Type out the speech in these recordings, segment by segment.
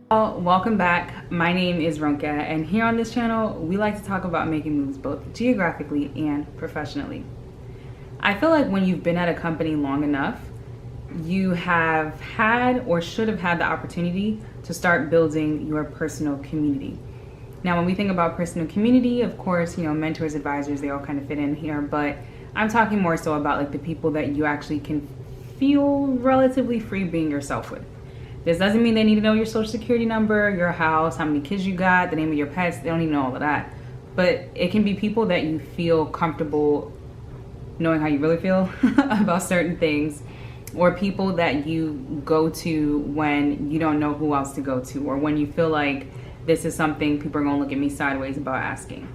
Welcome back. My name is Ronka, and here on this channel, we like to talk about making moves both geographically and professionally. I feel like when you've been at a company long enough, you have had or should have had the opportunity to start building your personal community. Now, when we think about personal community, of course, mentors, advisors, they all kind of fit in here, but I'm talking more so about like the people that you actually can feel relatively free being yourself with. This doesn't mean they need to know your social security number, your house, how many kids you got, the name of your pets. They don't even know all of that. But it can be people that you feel comfortable knowing how you really feel about certain things, or people that you go to when you don't know who else to go to, or when you feel like this is something people are going to look at me sideways about asking.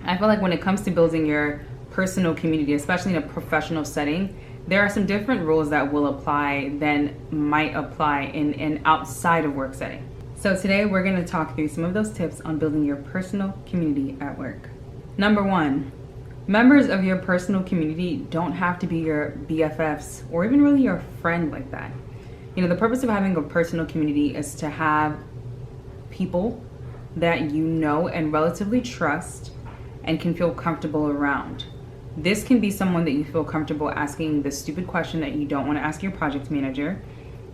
I feel like when it comes to building your personal community, especially in a professional setting, there are some different rules that will apply than might apply in an outside of work setting. So today we're going to talk through some of those tips on building your personal community at work. Number one, members of your personal community don't have to be your BFFs or even really your friend like that. The purpose of having a personal community is to have people that you know and relatively trust and can feel comfortable around. This can be someone that you feel comfortable asking the stupid question that you don't want to ask your project manager.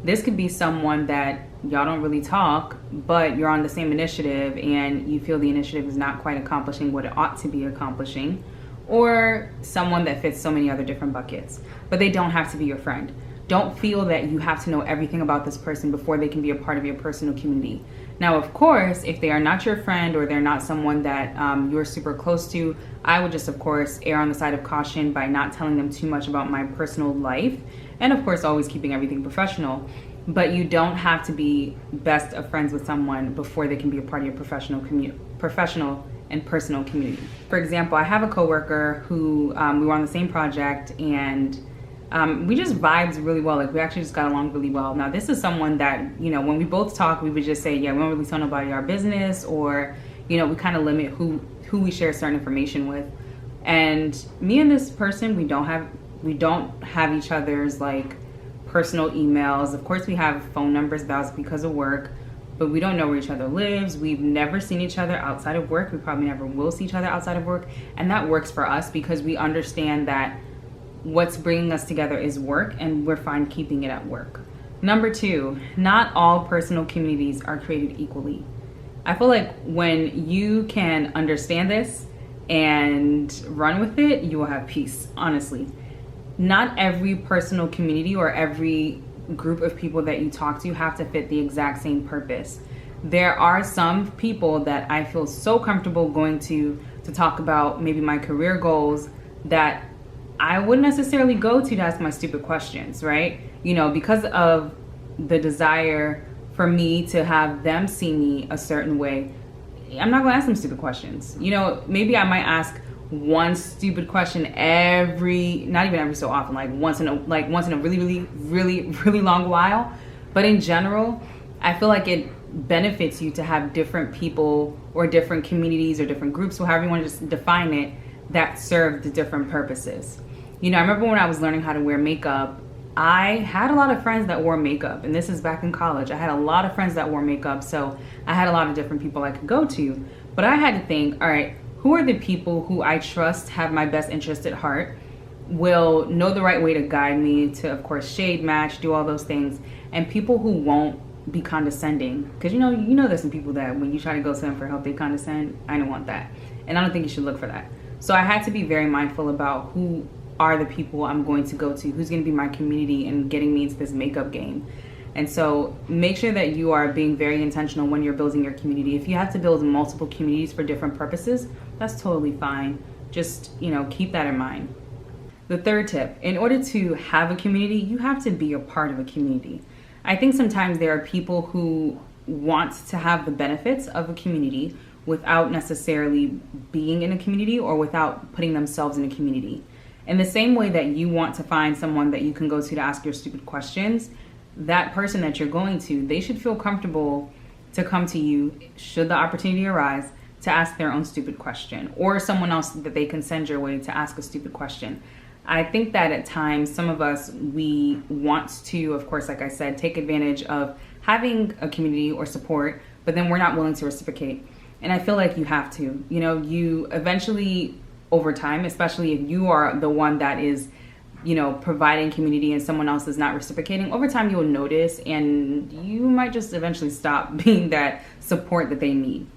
This could be someone that y'all don't really talk, but you're on the same initiative and you feel the initiative is not quite accomplishing what it ought to be accomplishing, or someone that fits so many other different buckets, but they don't have to be your friend. Don't feel that you have to know everything about this person before they can be a part of your personal community. Now, of course, if they are not your friend or they're not someone that you're super close to, I would just, of course, err on the side of caution by not telling them too much about my personal life. And of course, always keeping everything professional. But you don't have to be best of friends with someone before they can be a part of your professional and personal community. For example, I have a coworker who we were on the same project, and we just vibed really well. Like, we actually just got along really well. Now, this is someone that, when we both talk, we would just say, yeah, we don't really tell nobody our business, or, we kind of limit who we share certain information with. And me and this person, we don't have each other's like personal emails. Of course, we have phone numbers. That was because of work, but we don't know where each other lives. We've never seen each other outside of work. We probably never will see each other outside of work. And that works for us because we understand that what's bringing us together is work, and we're fine keeping it at work. Number two, not all personal communities are created equally. I feel like when you can understand this and run with it, you will have peace, honestly. Not every personal community or every group of people that you talk to have to fit the exact same purpose. There are some people that I feel so comfortable going to talk about maybe my career goals that I wouldn't necessarily go to ask my stupid questions, right? Because of the desire for me to have them see me a certain way, I'm not gonna ask them stupid questions. Maybe I might ask one stupid question not even every so often, like once in a really long while. But in general, I feel like it benefits you to have different people or different communities or different groups, or however you want to just define it, that serve the different purposes. I remember when I was learning how to wear makeup, I had a lot of friends that wore makeup, and this is back in college. I had a lot of friends that wore makeup, so I had a lot of different people I could go to. But I had to think, all right, who are the people who I trust have my best interest at heart, will know the right way to guide me to, of course, shade match, do all those things, and people who won't be condescending. Because there's some people that when you try to go to them for help, they condescend. I don't want that, and I don't think you should look for that. So I had to be very mindful about who are the people I'm going to go to, who's going to be my community and getting me into this makeup game. And so make sure that you are being very intentional when you're building your community. If you have to build multiple communities for different purposes, that's totally fine. Just, keep that in mind. The third tip, in order to have a community, you have to be a part of a community. I think sometimes there are people who want to have the benefits of a community without necessarily being in a community or without putting themselves in a community. In the same way that you want to find someone that you can go to ask your stupid questions, that person that you're going to, they should feel comfortable to come to you, should the opportunity arise, to ask their own stupid question, or someone else that they can send your way to ask a stupid question. I think that at times, some of us, we want to, of course, like I said, take advantage of having a community or support, but then we're not willing to reciprocate. And I feel like you have to. You know, you eventually, over time, especially if you are the one that is, you know, providing community and someone else is not reciprocating, over time you'll notice and you might just eventually stop being that support that they need.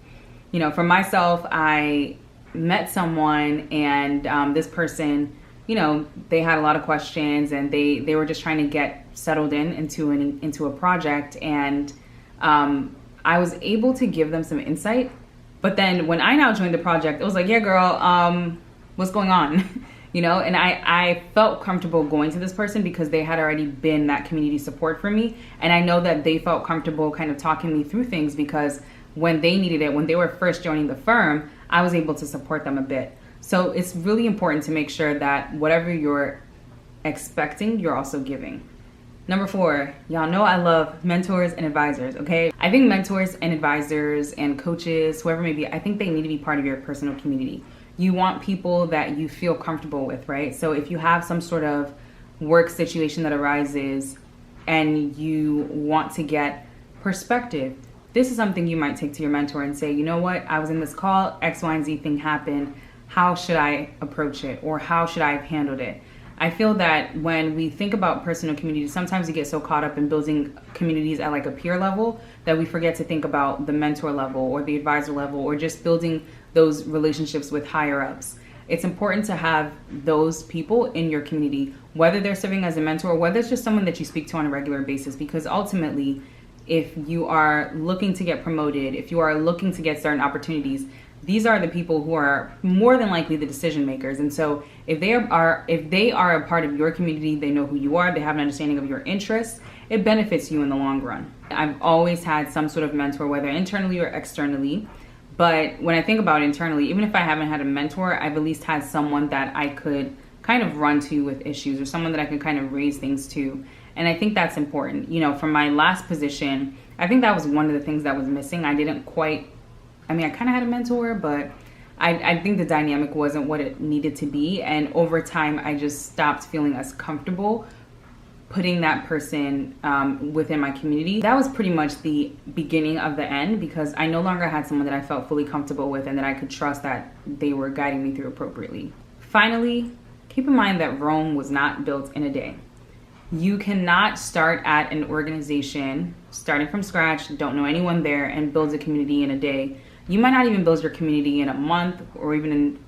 You know, for myself, I met someone and this person, you know, they had a lot of questions and they were just trying to get settled into a project, and I was able to give them some insight. But then when I now joined the project, it was like, yeah, girl, what's going on? You know, and I felt comfortable going to this person because they had already been that community support for me. And I know that they felt comfortable kind of talking me through things because when they needed it, when they were first joining the firm, I was able to support them a bit. So it's really important to make sure that whatever you're expecting, you're also giving. Number 4, y'all know I love mentors and advisors, okay? I think mentors and advisors and coaches, whoever may be, I think they need to be part of your personal community. You want people that you feel comfortable with, right? So if you have some sort of work situation that arises and you want to get perspective, this is something you might take to your mentor and say, you know what, I was in this call, X, Y, and Z thing happened. How should I approach it? Or how should I have handled it? I feel that when we think about personal community, sometimes we get so caught up in building communities at like a peer level that we forget to think about the mentor level or the advisor level or just building those relationships with higher ups. It's important to have those people in your community, whether they're serving as a mentor or whether it's just someone that you speak to on a regular basis, because ultimately, if you are looking to get promoted, if you are looking to get certain opportunities, these are the people who are more than likely the decision makers. And so if they are a part of your community, they know who you are, they have an understanding of your interests, it benefits you in the long run. I've always had some sort of mentor, whether internally or externally. But when I think about internally, even if I haven't had a mentor, I've at least had someone that I could kind of run to with issues or someone that I can kind of raise things to. And I think that's important. You know, from my last position, I think that was one of the things that was missing. I kind of had a mentor, but I think the dynamic wasn't what it needed to be. And over time, I just stopped feeling as comfortable putting that person within my community. That was pretty much the beginning of the end because I no longer had someone that I felt fully comfortable with and that I could trust that they were guiding me through appropriately. Finally, keep in mind that Rome was not built in a day. You cannot start at an organization, starting from scratch, don't know anyone there, and build a community in a day. You might not even build your community in a month or even in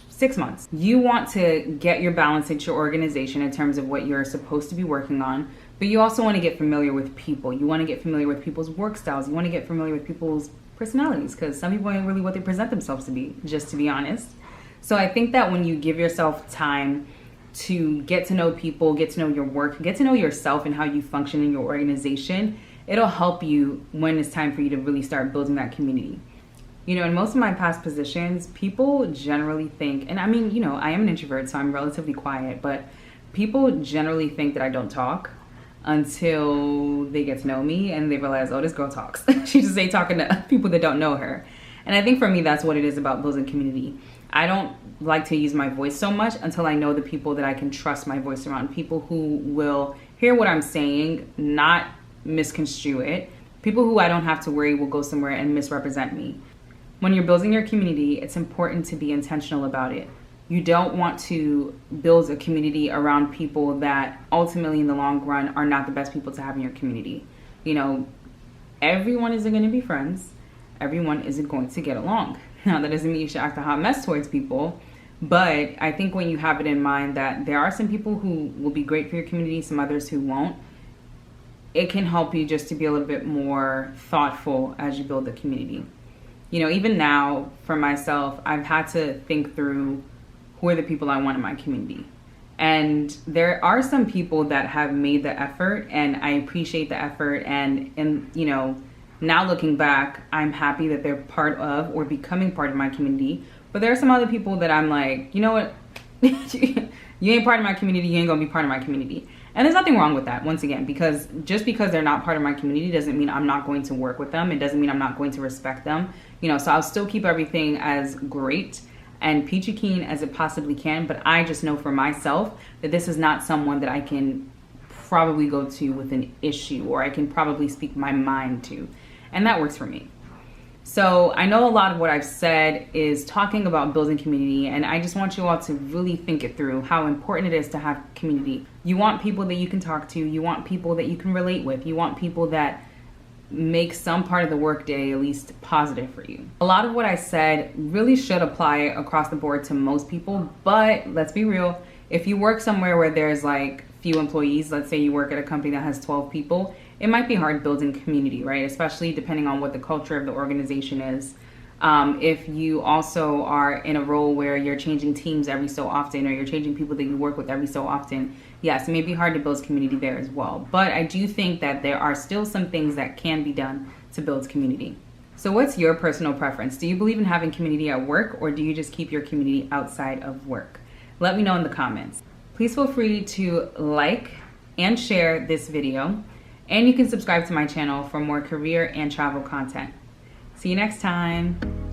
6 months. You want to get your balance into your organization in terms of what you're supposed to be working on, but you also want to get familiar with people. You want to get familiar with people's work styles. You want to get familiar with people's personalities because some people ain't really what they present themselves to be, just to be honest. So I think that when you give yourself time to get to know people, get to know your work, get to know yourself and how you function in your organization, it'll help you when it's time for you to really start building that community. You know, in most of my past positions, people generally think, and I mean, you know, I am an introvert, so I'm relatively quiet, but people generally think that I don't talk until they get to know me and they realize, oh, this girl talks. She just ain't talking to people that don't know her. And I think for me, that's what it is about building community. I don't like to use my voice so much until I know the people that I can trust my voice around, people who will hear what I'm saying, not misconstrue it, people who I don't have to worry will go somewhere and misrepresent me. When you're building your community, it's important to be intentional about it. You don't want to build a community around people that ultimately in the long run are not the best people to have in your community. You know, everyone isn't going to be friends. Everyone isn't going to get along. Now, that doesn't mean you should act a hot mess towards people, but I think when you have it in mind that there are some people who will be great for your community, some others who won't, it can help you just to be a little bit more thoughtful as you build the community. You know, even now for myself, I've had to think through who are the people I want in my community. And there are some people that have made the effort and I appreciate the effort. And you know, now looking back, I'm happy that they're part of or becoming part of my community. But there are some other people that I'm like, you know what? You ain't part of my community, you ain't gonna be part of my community. And there's nothing wrong with that, once again, because just because they're not part of my community doesn't mean I'm not going to work with them. It doesn't mean I'm not going to respect them. You know, so I'll still keep everything as great and peachy keen as it possibly can. But I just know for myself that this is not someone that I can probably go to with an issue, or I can probably speak my mind to. And that works for me. So I know a lot of what I've said is talking about building community, and I just want you all to really think it through, how important it is to have community. You want people that you can talk to, you want people that you can relate with, you want people that make some part of the workday at least positive for you. A lot of what I said really should apply across the board to most people, but let's be real, if you work somewhere where there's like few employees, let's say you work at a company that has 12 people, it might be hard building community, right? Especially depending on what the culture of the organization is. If you also are in a role where you're changing teams every so often, or you're changing people that you work with every so often, yes, it may be hard to build community there as well. But I do think that there are still some things that can be done to build community. So what's your personal preference? Do you believe in having community at work, or do you just keep your community outside of work? Let me know in the comments. Please feel free to like and share this video. And you can subscribe to my channel for more career and travel content. See you next time.